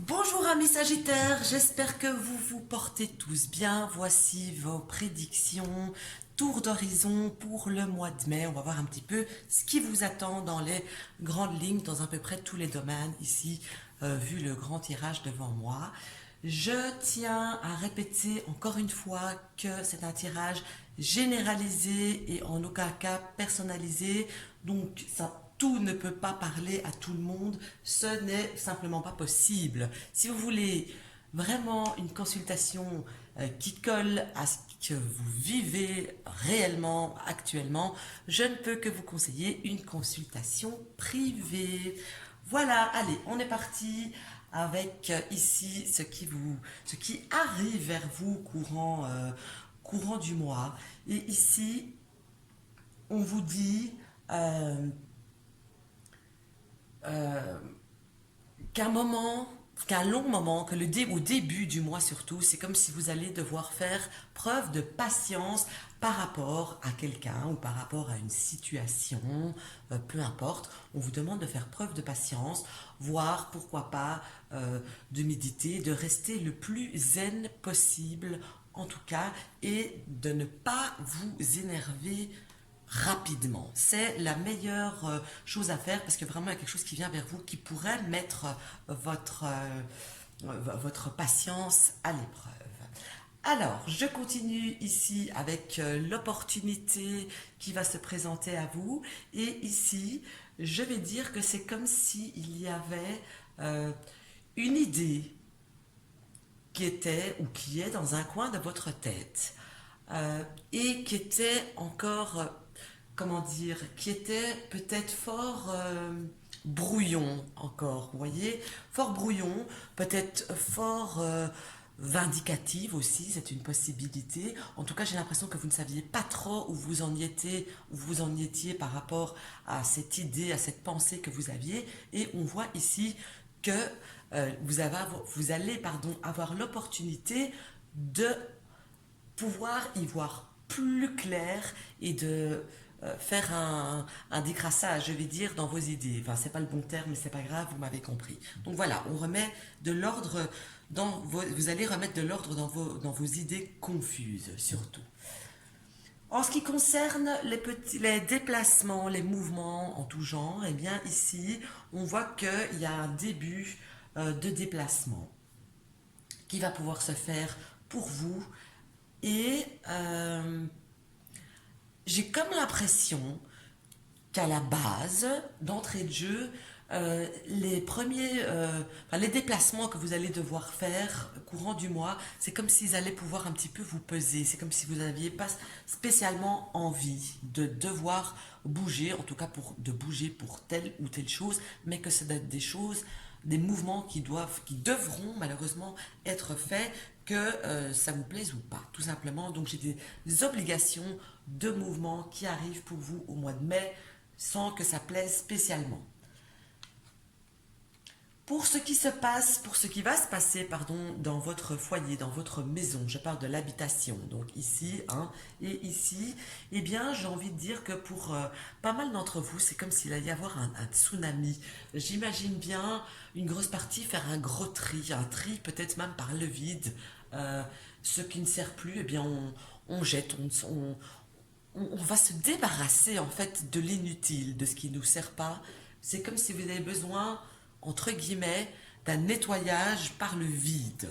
Bonjour amis Sagittaires, j'espère que vous vous portez tous bien. Voici vos prédictions, tour d'horizon pour le mois de mai. On va voir un petit peu ce qui vous attend dans les grandes lignes, dans à peu près tous les domaines ici, vu le grand tirage devant moi. Je tiens à répéter encore une fois que c'est un tirage généralisé et en aucun cas personnalisé. Donc ça tout ne peut pas parler à tout le monde, ce n'est simplement pas possible. Si vous voulez vraiment une consultation qui colle à ce que vous vivez réellement actuellement, je ne peux que vous conseiller une consultation privée. Voilà, allez, on est parti avec ici ce qui arrive vers vous courant du mois. Et ici, on vous dit euh, euh, qu'un moment, qu'un long moment, que au début du mois surtout, c'est comme si vous allez devoir faire preuve de patience par rapport à quelqu'un ou par rapport à une situation, peu importe. On vous demande de faire preuve de patience, voire pourquoi pas de méditer, de rester le plus zen possible en tout cas, et de ne pas vous énerver rapidement. C'est la meilleure chose à faire parce que vraiment il y a quelque chose qui vient vers vous qui pourrait mettre votre patience à l'épreuve. Alors, je continue ici avec l'opportunité qui va se présenter à vous. Et ici, je vais dire que c'est comme s'il y avait une idée qui était ou qui est dans un coin de votre tête et qui était encore, comment dire, qui était peut-être fort brouillon encore, vous voyez, fort brouillon, peut-être fort vindicative aussi, c'est une possibilité. En tout cas, j'ai l'impression que vous ne saviez pas trop où vous en étiez par rapport à cette idée, à cette pensée que vous aviez, et on voit ici que vous allez avoir l'opportunité de pouvoir y voir plus clair et de faire un décrassage, je vais dire, dans vos idées. Enfin, c'est pas le bon terme, mais c'est pas grave, vous m'avez compris. Donc voilà, on remet de l'ordre vous allez remettre de l'ordre dans vos idées confuses, surtout. En ce qui concerne les déplacements, les mouvements en tout genre, eh bien ici, on voit qu'il y a un début de déplacement qui va pouvoir se faire pour vous. Et j'ai comme l'impression qu'à la base, d'entrée de jeu, les déplacements que vous allez devoir faire courant du mois, c'est comme s'ils allaient pouvoir un petit peu vous peser. C'est comme si vous n'aviez pas spécialement envie de devoir bouger, en tout cas de bouger pour telle ou telle chose, mais que c'est des choses, des mouvements qui devront malheureusement être faits, que ça vous plaise ou pas, tout simplement. Donc j'ai des obligations de mouvement qui arrivent pour vous au mois de mai sans que ça plaise spécialement. Pour ce qui va se passer, pardon, dans votre foyer, dans votre maison, je parle de l'habitation, donc ici, hein, et ici, eh bien, j'ai envie de dire que pour pas mal d'entre vous, c'est comme s'il allait y avoir un tsunami. J'imagine bien une grosse partie faire un gros tri, un tri peut-être même par le vide. Euh, ce qui ne sert plus, eh bien, on jette, on va se débarrasser en fait de l'inutile, de ce qui ne nous sert pas. C'est comme si vous avez besoin, entre guillemets, d'un nettoyage par le vide.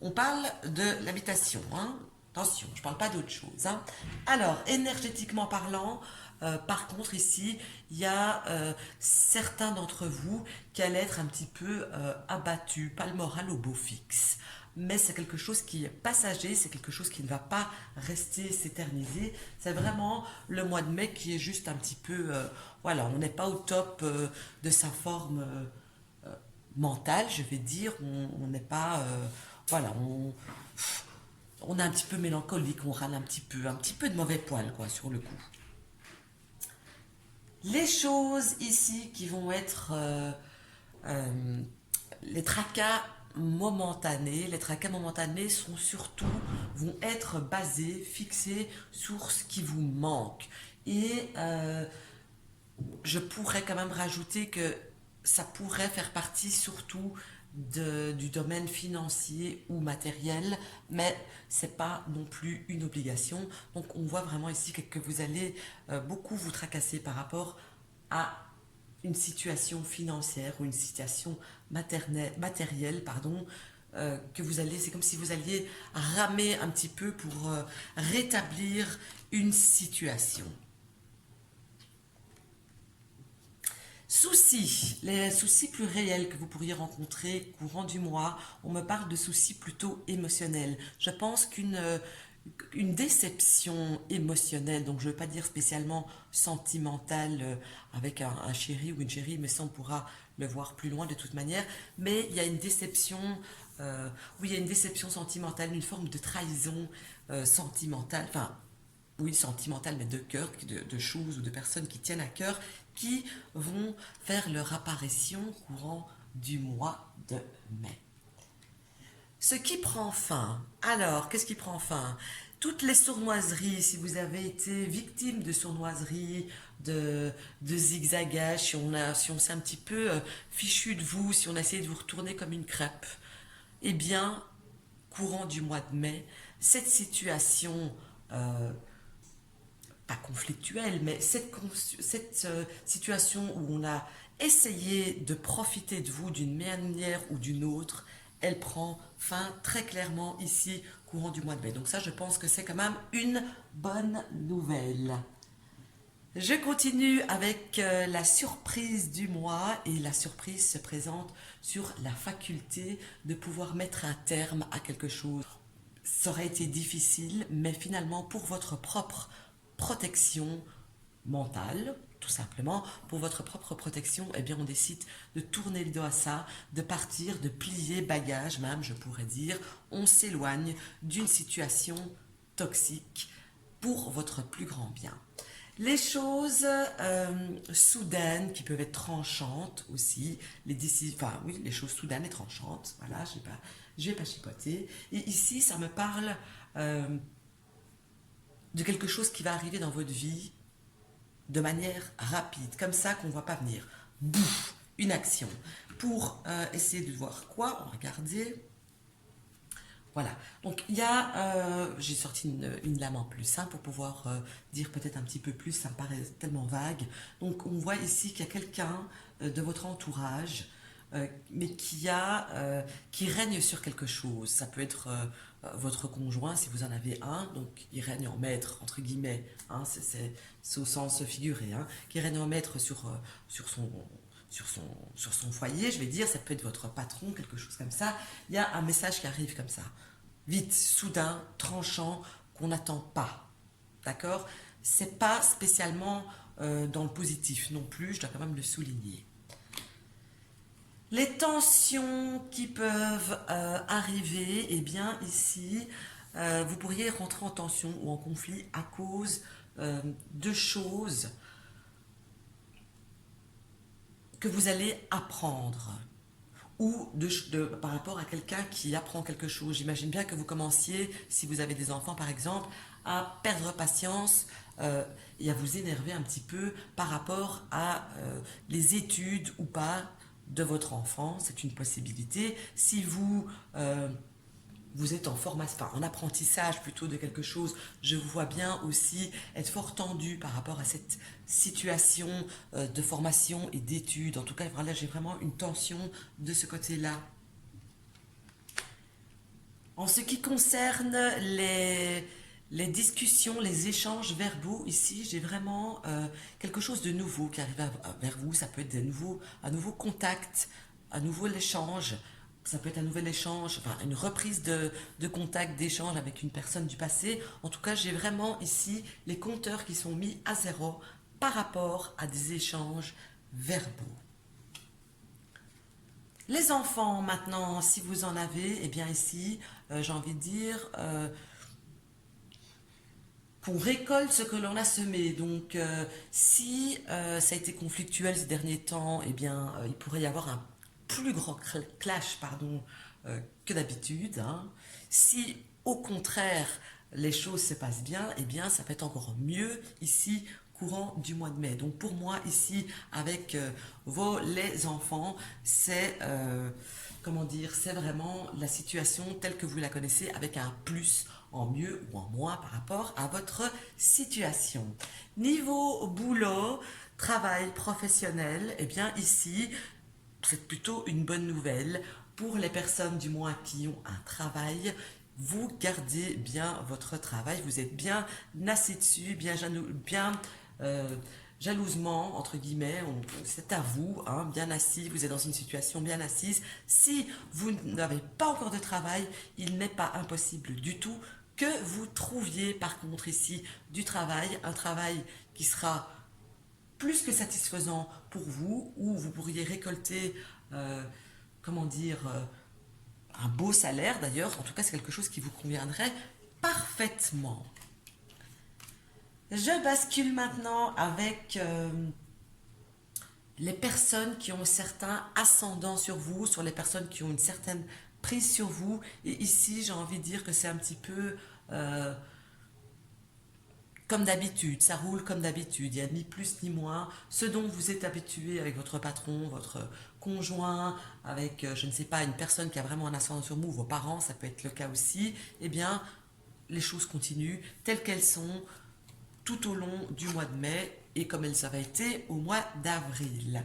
On parle de l'habitation, hein. Attention, je ne parle pas d'autre chose, hein. Alors, énergétiquement parlant, par contre, ici, il y a certains d'entre vous qui allaient être un petit peu abattus, pas le moral au beau fixe. Mais c'est quelque chose qui est passager, c'est quelque chose qui ne va pas rester s'éterniser. C'est vraiment le mois de mai qui est juste un petit peu, voilà, on n'est pas au top de sa forme mentale, je vais dire. On n'est pas, voilà, on est un petit peu mélancolique, on râle un petit peu de mauvais poil, quoi, sur le coup. Les choses ici qui vont être euh, les tracas les tracas momentanés sont surtout, vont être basés, fixés sur ce qui vous manque. Et je pourrais quand même rajouter que ça pourrait faire partie surtout du domaine financier ou matériel, mais c'est pas non plus une obligation. Donc on voit vraiment ici que vous allez beaucoup vous tracasser par rapport à une situation financière ou une situation matérielle, pardon, que vous allez, c'est comme si vous alliez ramer un petit peu pour rétablir une situation. Soucis, les soucis plus réels que vous pourriez rencontrer courant du mois, on me parle de soucis plutôt émotionnels. Je pense une déception émotionnelle, donc je ne veux pas dire spécialement sentimentale avec un chéri ou une chérie, mais ça on pourra le voir plus loin de toute manière, mais il y a une déception, oui il y a une déception sentimentale, une forme de trahison sentimentale, enfin oui, sentimentales, mais de cœur, de choses ou de personnes qui tiennent à cœur, qui vont faire leur apparition courant du mois de mai. Ce qui prend fin, alors, qu'est-ce qui prend fin? Toutes les sournoiseries, si vous avez été victime de sournoiseries, de zigzagage, si on s'est un petit peu fichu de vous, si on a essayé de vous retourner comme une crêpe, eh bien, courant du mois de mai, cette situation pas conflictuelle, mais cette situation où on a essayé de profiter de vous d'une manière ou d'une autre, elle prend fin très clairement ici, courant du mois de mai. Donc ça, je pense que c'est quand même une bonne nouvelle. Je continue avec la surprise du mois et la surprise se présente sur la faculté de pouvoir mettre un terme à quelque chose. Ça aurait été difficile, mais finalement pour votre propre protection mentale, tout simplement, pour votre propre protection, eh bien on décide de tourner le dos à ça, de partir, de plier bagage même, je pourrais dire, on s'éloigne d'une situation toxique pour votre plus grand bien. Les choses soudaines qui peuvent être tranchantes aussi, les choses soudaines et tranchantes, voilà, je vais pas chipoter. Et ici, ça me parle de quelque chose qui va arriver dans votre vie de manière rapide, comme ça qu'on ne voit pas venir. Bouf, une action. Pour essayer de voir quoi, on va regarder. Voilà, donc il y a, j'ai sorti une lame en plus pour pouvoir dire peut-être un petit peu plus, ça me paraît tellement vague. Donc on voit ici qu'il y a quelqu'un de votre entourage, mais qui règne sur quelque chose. Ça peut être votre conjoint si vous en avez un, donc il règne en maître, entre guillemets, hein, c'est au sens figuré, hein, qui règne en maître sur son foyer, je vais dire, ça peut être votre patron, quelque chose comme ça. Il y a un message qui arrive comme ça, vite, soudain, tranchant, qu'on n'attend pas. D'accord? C'est pas spécialement dans le positif non plus, je dois quand même le souligner. Les tensions qui peuvent arriver, eh bien ici, vous pourriez rentrer en tension ou en conflit à cause de choses que vous allez apprendre ou par rapport à quelqu'un qui apprend quelque chose. J'imagine bien que vous commenciez, si vous avez des enfants par exemple, à perdre patience et à vous énerver un petit peu par rapport à les études ou pas de votre enfant. C'est une possibilité. Si vous êtes en formation, enfin, en apprentissage plutôt de quelque chose, je vous vois bien aussi être fort tendu par rapport à cette situation de formation et d'études. En tout cas, voilà, j'ai vraiment une tension de ce côté-là. En ce qui concerne les discussions, les échanges verbaux, ici, j'ai vraiment quelque chose de nouveau qui arrive vers vous. Ça peut être un nouveau contact, un nouveau échange. Ça peut être un nouvel échange, enfin une reprise de contact, d'échange avec une personne du passé. En tout cas, j'ai vraiment ici les compteurs qui sont mis à zéro par rapport à des échanges verbaux. Les enfants, maintenant, si vous en avez, eh bien ici, j'ai envie de dire qu'on récolte ce que l'on a semé. Donc, si ça a été conflictuel ces derniers temps, eh bien, il pourrait y avoir un plus grand clash, que d'habitude. Hein. Si, au contraire, les choses se passent bien, eh bien, ça peut être encore mieux ici, courant du mois de mai. Donc pour moi ici avec les enfants, c'est comment dire, c'est vraiment la situation telle que vous la connaissez avec un plus en mieux ou en moins par rapport à votre situation. Niveau boulot, travail professionnel, eh bien ici, c'est plutôt une bonne nouvelle. Pour les personnes du moins qui ont un travail, vous gardez bien votre travail, vous êtes bien assis dessus, bien jalousement, entre guillemets, c'est à vous, hein, bien assis, vous êtes dans une situation bien assise. Si vous n'avez pas encore de travail, il n'est pas impossible du tout que vous trouviez par contre ici du travail, un travail qui sera plus que satisfaisant pour vous, où vous pourriez récolter, comment dire, un beau salaire d'ailleurs, en tout cas c'est quelque chose qui vous conviendrait parfaitement. Je bascule maintenant avec les personnes qui ont certains ascendants sur vous, sur les personnes qui ont une certaine prise sur vous. Et ici, j'ai envie de dire que c'est un petit peu comme d'habitude, ça roule comme d'habitude, il n'y a ni plus ni moins. Ce dont vous êtes habitué avec votre patron, votre conjoint, avec, je ne sais pas, une personne qui a vraiment un ascendant sur vous, vos parents, ça peut être le cas aussi, eh bien, les choses continuent telles qu'elles sont tout au long du mois de mai et comme elles avaient été au mois d'avril.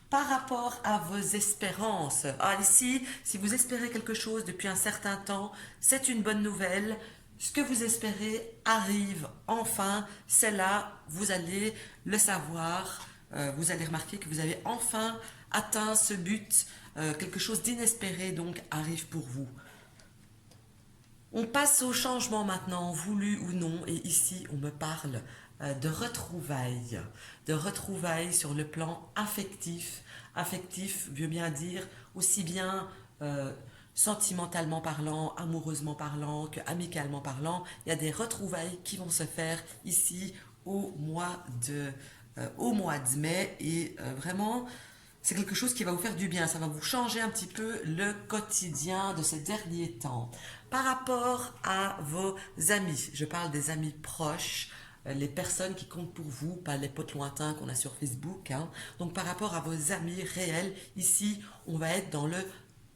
Par rapport à vos espérances, ici, si vous espérez quelque chose depuis un certain temps, c'est une bonne nouvelle. Ce que vous espérez arrive enfin, c'est là, vous allez le savoir, vous allez remarquer que vous avez enfin atteint ce but, quelque chose d'inespéré donc arrive pour vous. On passe au changement maintenant, voulu ou non, et ici on me parle de retrouvailles sur le plan affectif. Affectif veut bien dire aussi bien sentimentalement parlant, amoureusement parlant que amicalement parlant. Il y a des retrouvailles qui vont se faire ici au mois de mai et vraiment c'est quelque chose qui va vous faire du bien, ça va vous changer un petit peu le quotidien de ces derniers temps. Par rapport à vos amis, je parle des amis proches, les personnes qui comptent pour vous, pas les potes lointains qu'on a sur Facebook, hein. Donc par rapport à vos amis réels, ici on va être dans le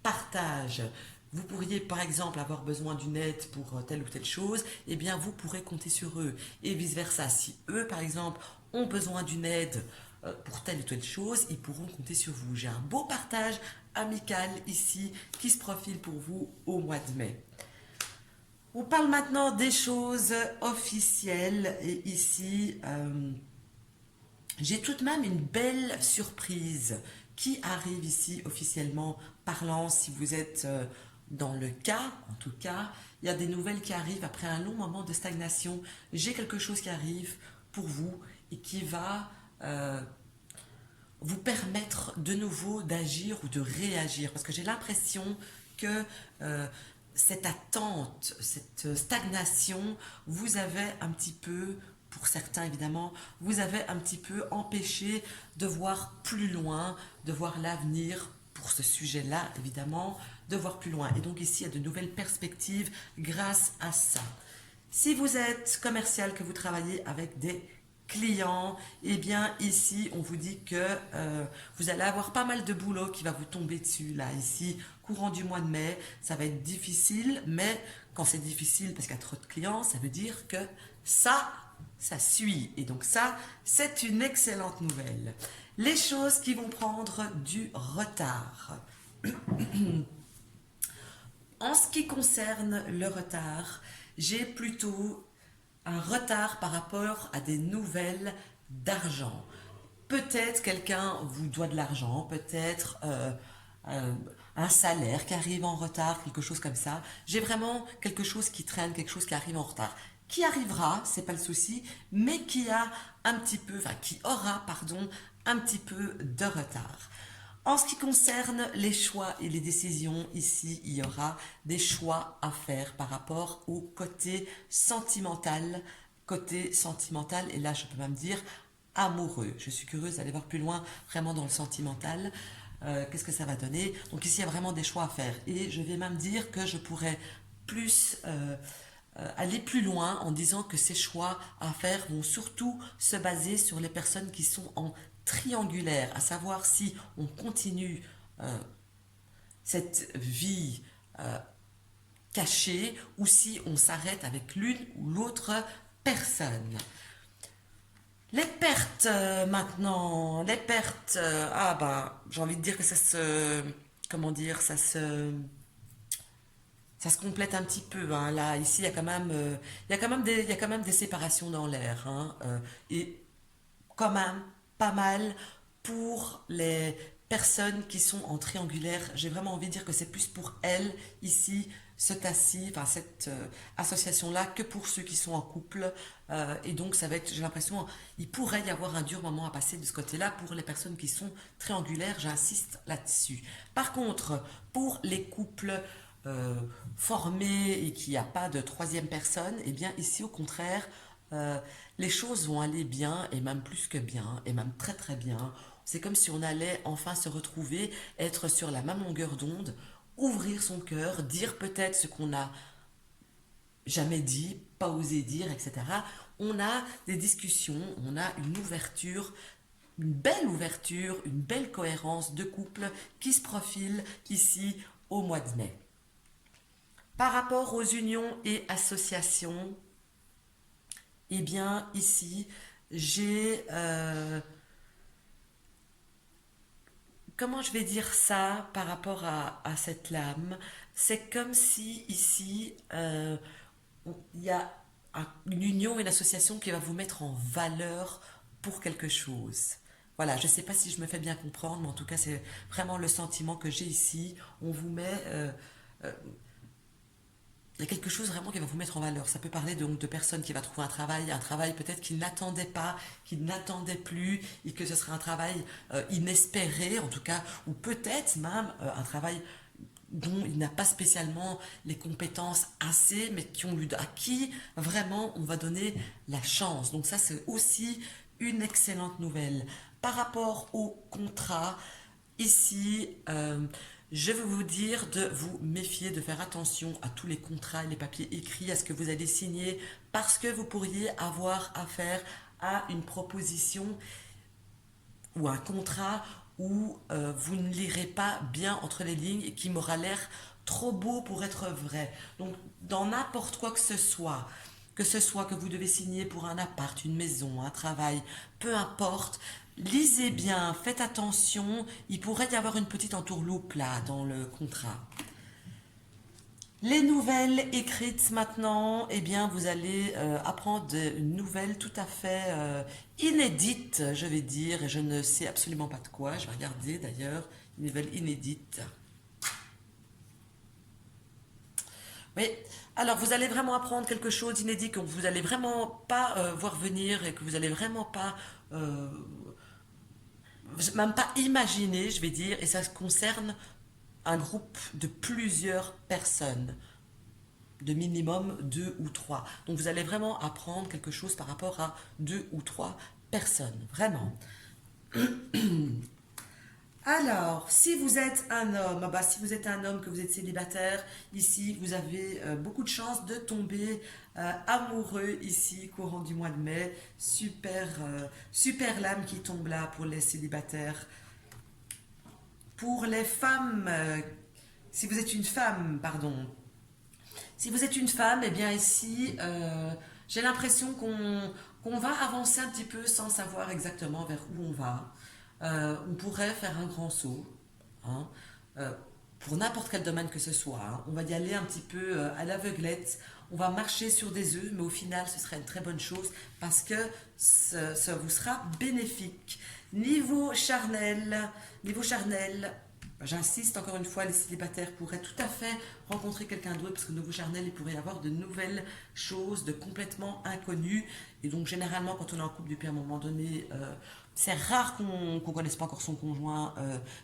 partage. Vous pourriez par exemple avoir besoin d'une aide pour telle ou telle chose, eh bien vous pourrez compter sur eux. Et vice versa, si eux par exemple ont besoin d'une aide pour telle ou telle chose, ils pourront compter sur vous. J'ai un beau partage amical ici qui se profile pour vous au mois de mai. On parle maintenant des choses officielles et ici j'ai tout de même une belle surprise qui arrive ici officiellement parlant. Si vous êtes dans le cas, en tout cas, il y a des nouvelles qui arrivent après un long moment de stagnation. J'ai quelque chose qui arrive pour vous et qui va vous permettre de nouveau d'agir ou de réagir. Parce que j'ai l'impression que cette attente, cette stagnation, vous avez un petit peu, pour certains évidemment, vous avez un petit peu empêché de voir plus loin, de voir l'avenir pour ce sujet-là, évidemment, de voir plus loin. Et donc ici, il y a de nouvelles perspectives grâce à ça. Si vous êtes commercial, que vous travaillez avec des clients, eh bien ici on vous dit que vous allez avoir pas mal de boulot qui va vous tomber dessus là ici courant du mois de mai. Ça va être difficile, mais quand c'est difficile parce qu'il y a trop de clients, ça veut dire que ça suit, et donc ça c'est une excellente nouvelle. Les choses qui vont prendre du retard. En ce qui concerne le retard, j'ai plutôt un retard par rapport à des nouvelles d'argent. Peut-être quelqu'un vous doit de l'argent, peut-être un salaire qui arrive en retard, quelque chose comme ça. J'ai vraiment quelque chose qui traîne, quelque chose qui arrive en retard. Qui arrivera, c'est pas le souci, mais qui aura, un petit peu de retard. En ce qui concerne les choix et les décisions, ici, il y aura des choix à faire par rapport au côté sentimental, et là, je peux même dire amoureux. Je suis curieuse d'aller voir plus loin, vraiment dans le sentimental. Qu'est-ce que ça va donner? Donc ici, il y a vraiment des choix à faire. Et je vais même dire que je pourrais plus aller plus loin en disant que ces choix à faire vont surtout se baser sur les personnes qui sont en triangulaire, à savoir si on continue cette vie cachée ou si on s'arrête avec l'une ou l'autre personne. Les pertes maintenant, les pertes, ah bah j'ai envie de dire que ça se, comment dire, ça se complète un petit peu, hein. Là, ici, il y a quand même, il y a quand même des séparations dans l'air, hein, et quand même pas mal pour les personnes qui sont en triangulaire. J'ai vraiment envie de dire que c'est plus pour elles ici, ce cas-ci, enfin cette association-là, que pour ceux qui sont en couple. Et donc, ça va être, j'ai l'impression, il pourrait y avoir un dur moment à passer de ce côté-là pour les personnes qui sont triangulaires. J'insiste là-dessus. Par contre, pour les couples euh, formés et qu'il n'y a pas de troisième personne, eh bien ici au contraire, euh, les choses vont aller bien et même plus que bien et même très très bien. C'est comme si on allait enfin se retrouver, être sur la même longueur d'onde, ouvrir son cœur, dire peut-être ce qu'on n'a jamais dit, pas osé dire, etc. On a des discussions, on a une belle cohérence de couple qui se profile ici au mois de mai. Par rapport aux unions et associations, eh bien ici j'ai comment je vais dire ça par rapport à cette lame? C'est comme si ici il y a une union, une association qui va vous mettre en valeur pour quelque chose. Voilà, je ne sais pas si je me fais bien comprendre, mais en tout cas, c'est vraiment le sentiment que j'ai ici. On vous met il y a quelque chose vraiment qui va vous mettre en valeur. Ça peut parler donc de personnes qui va trouver un travail peut-être qu'ils n'attendaient pas, qu'ils n'attendaient plus, et que ce sera un travail inespéré en tout cas, ou peut-être même un travail dont il n'a pas spécialement les compétences assez, mais à qui vraiment on va donner la chance. Donc ça c'est aussi une excellente nouvelle. Par rapport au contrat, ici, je veux vous dire de vous méfier, de faire attention à tous les contrats et les papiers écrits, à ce que vous allez signer, parce que vous pourriez avoir affaire à une proposition ou un contrat où vous ne lirez pas bien entre les lignes et qui m'aura l'air trop beau pour être vrai. Donc, dans n'importe quoi que ce soit que vous devez signer pour un appart, une maison, un travail, peu importe, lisez bien, faites attention, il pourrait y avoir une petite entourloupe là dans le contrat. Les nouvelles écrites maintenant, eh bien, vous allez apprendre une nouvelle tout à fait inédite, je vais dire, et je ne sais absolument pas de quoi. Je vais regarder d'ailleurs, une nouvelle inédite. Oui, alors vous allez vraiment apprendre quelque chose d'inédit que vous allez vraiment pas voir venir et que vous allez vraiment pas, même pas imaginer, je vais dire, et ça concerne un groupe de plusieurs personnes, de minimum deux ou trois. Donc vous allez vraiment apprendre quelque chose par rapport à deux ou trois personnes, vraiment. Alors, si vous êtes un homme, si vous êtes un homme, que vous êtes célibataire, ici, vous avez beaucoup de chances de tomber amoureux ici, courant du mois de mai. Super, super lame qui tombe là pour les célibataires. Pour les femmes, si vous êtes une femme, pardon, si vous êtes une femme, eh bien ici, j'ai l'impression qu'on va avancer un petit peu sans savoir exactement vers où on va. On pourrait faire un grand saut, hein, euh, pour n'importe quel domaine que ce soit, hein. On va y aller un petit peu à l'aveuglette. On va marcher sur des œufs, mais au final, ce serait une très bonne chose parce que ça vous sera bénéfique. Niveau charnel, j'insiste encore une fois, les célibataires pourraient tout à fait rencontrer quelqu'un d'autre parce que niveau charnel, il pourrait y avoir de nouvelles choses, de complètement inconnues. Et donc, généralement, quand on est en couple depuis un moment donné, c'est rare qu'on ne connaisse pas encore son conjoint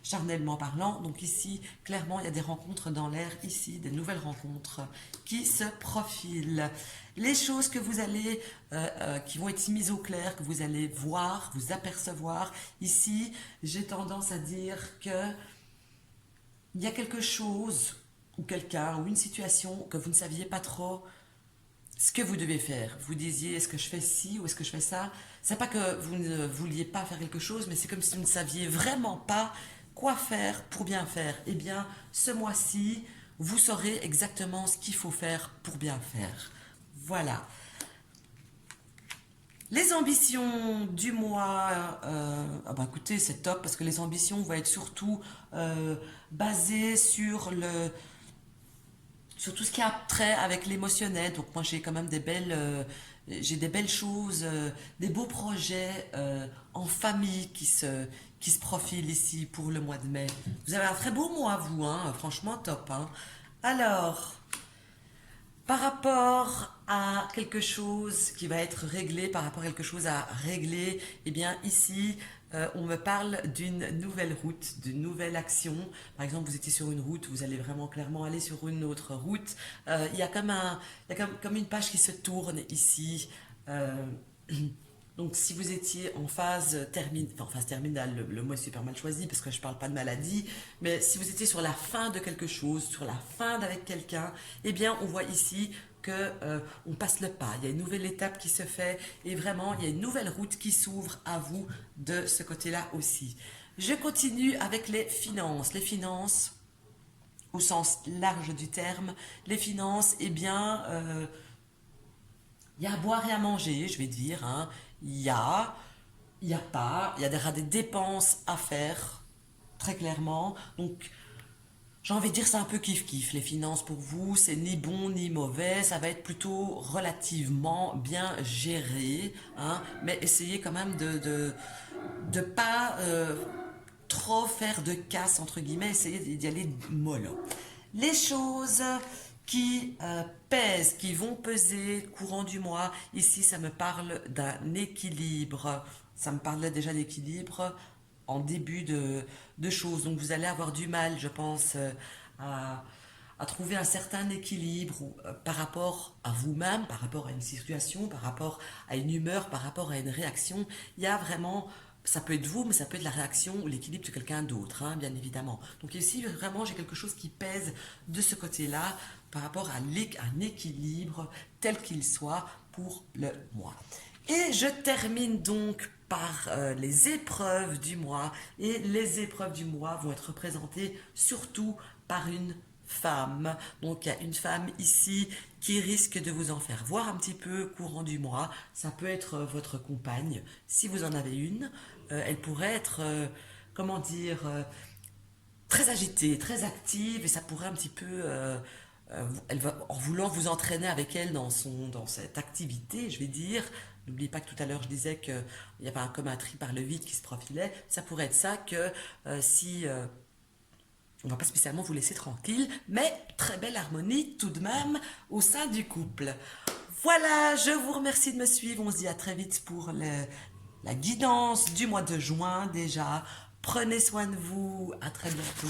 charnellement parlant. Donc ici, clairement, il y a des rencontres dans l'air, ici, des nouvelles rencontres qui se profilent. Les choses que vous allez, qui vont être mises au clair, que vous allez voir, vous apercevoir, ici, j'ai tendance à dire que il y a quelque chose ou quelqu'un ou une situation que vous ne saviez pas trop ce que vous devez faire. Vous disiez, est-ce que je fais ci ou est-ce que je fais ça? C'est pas que vous ne vouliez pas faire quelque chose, mais c'est comme si vous ne saviez vraiment pas quoi faire pour bien faire. Eh bien, ce mois-ci, vous saurez exactement ce qu'il faut faire pour bien faire. Voilà. Les ambitions du mois, ah bah écoutez, c'est top parce que les ambitions vont être surtout basées sur tout ce qui a trait avec l'émotionnel. Donc moi j'ai des belles choses, des beaux projets en famille qui se profilent ici pour le mois de mai. Vous avez un très beau mois vous, hein, franchement top, hein. Alors, par rapport à quelque chose qui va être réglé, par rapport à quelque chose à régler, eh bien ici, on me parle d'une nouvelle route, d'une nouvelle action. Par exemple, vous étiez sur une route, vous allez vraiment clairement aller sur une autre route. Il y a comme une page qui se tourne ici. Euh, donc, si vous étiez en phase en phase terminale, le mot est super mal choisi parce que je parle pas de maladie, mais si vous étiez sur la fin de quelque chose, sur la fin d'avec quelqu'un, eh bien, on voit ici que on passe le pas. Il y a une nouvelle étape qui se fait et vraiment, il y a une nouvelle route qui s'ouvre à vous de ce côté-là aussi. Je continue avec les finances. Les finances, au sens large du terme, les finances, eh bien, il y a à boire et à manger, je vais dire, hein. Il y a, il y a pas, il y aura des dépenses à faire, très clairement. Donc, j'ai envie de dire, c'est un peu kiff-kiff. Les finances pour vous, c'est ni bon ni mauvais. Ça va être plutôt relativement bien géré, hein. Mais essayez quand même de pas trop faire de casse, entre guillemets. Essayez d'y aller mollo. Les choses qui pèsent, qui vont peser courant du mois, ici ça me parle d'un équilibre. Ça me parlait déjà d'équilibre en début de choses. Donc vous allez avoir du mal, je pense, à, à trouver un certain équilibre par rapport à vous-même, par rapport à une situation, par rapport à une humeur, par rapport à une réaction. Il y a vraiment, ça peut être vous, mais ça peut être la réaction ou l'équilibre de quelqu'un d'autre, hein, bien évidemment. Donc ici, vraiment, j'ai quelque chose qui pèse de ce côté-là par rapport à un équilibre tel qu'il soit pour le mois. Et je termine donc par les épreuves du mois. Et les épreuves du mois vont être représentées surtout par une femme. Donc il y a une femme ici qui risque de vous en faire voir un petit peu courant du mois. Ça peut être votre compagne, si vous en avez une. Elle pourrait être, comment dire, très agitée, très active, et ça pourrait un petit peu, elle va, en voulant vous entraîner avec elle dans cette activité, je vais dire. N'oubliez pas que tout à l'heure je disais qu'il y avait comme un tri par le vide qui se profilait. Ça pourrait être ça que si on va pas spécialement vous laisser tranquille, mais très belle harmonie tout de même au sein du couple. Voilà, je vous remercie de me suivre. On se dit à très vite pour la guidance du mois de juin déjà. Prenez soin de vous. À très bientôt.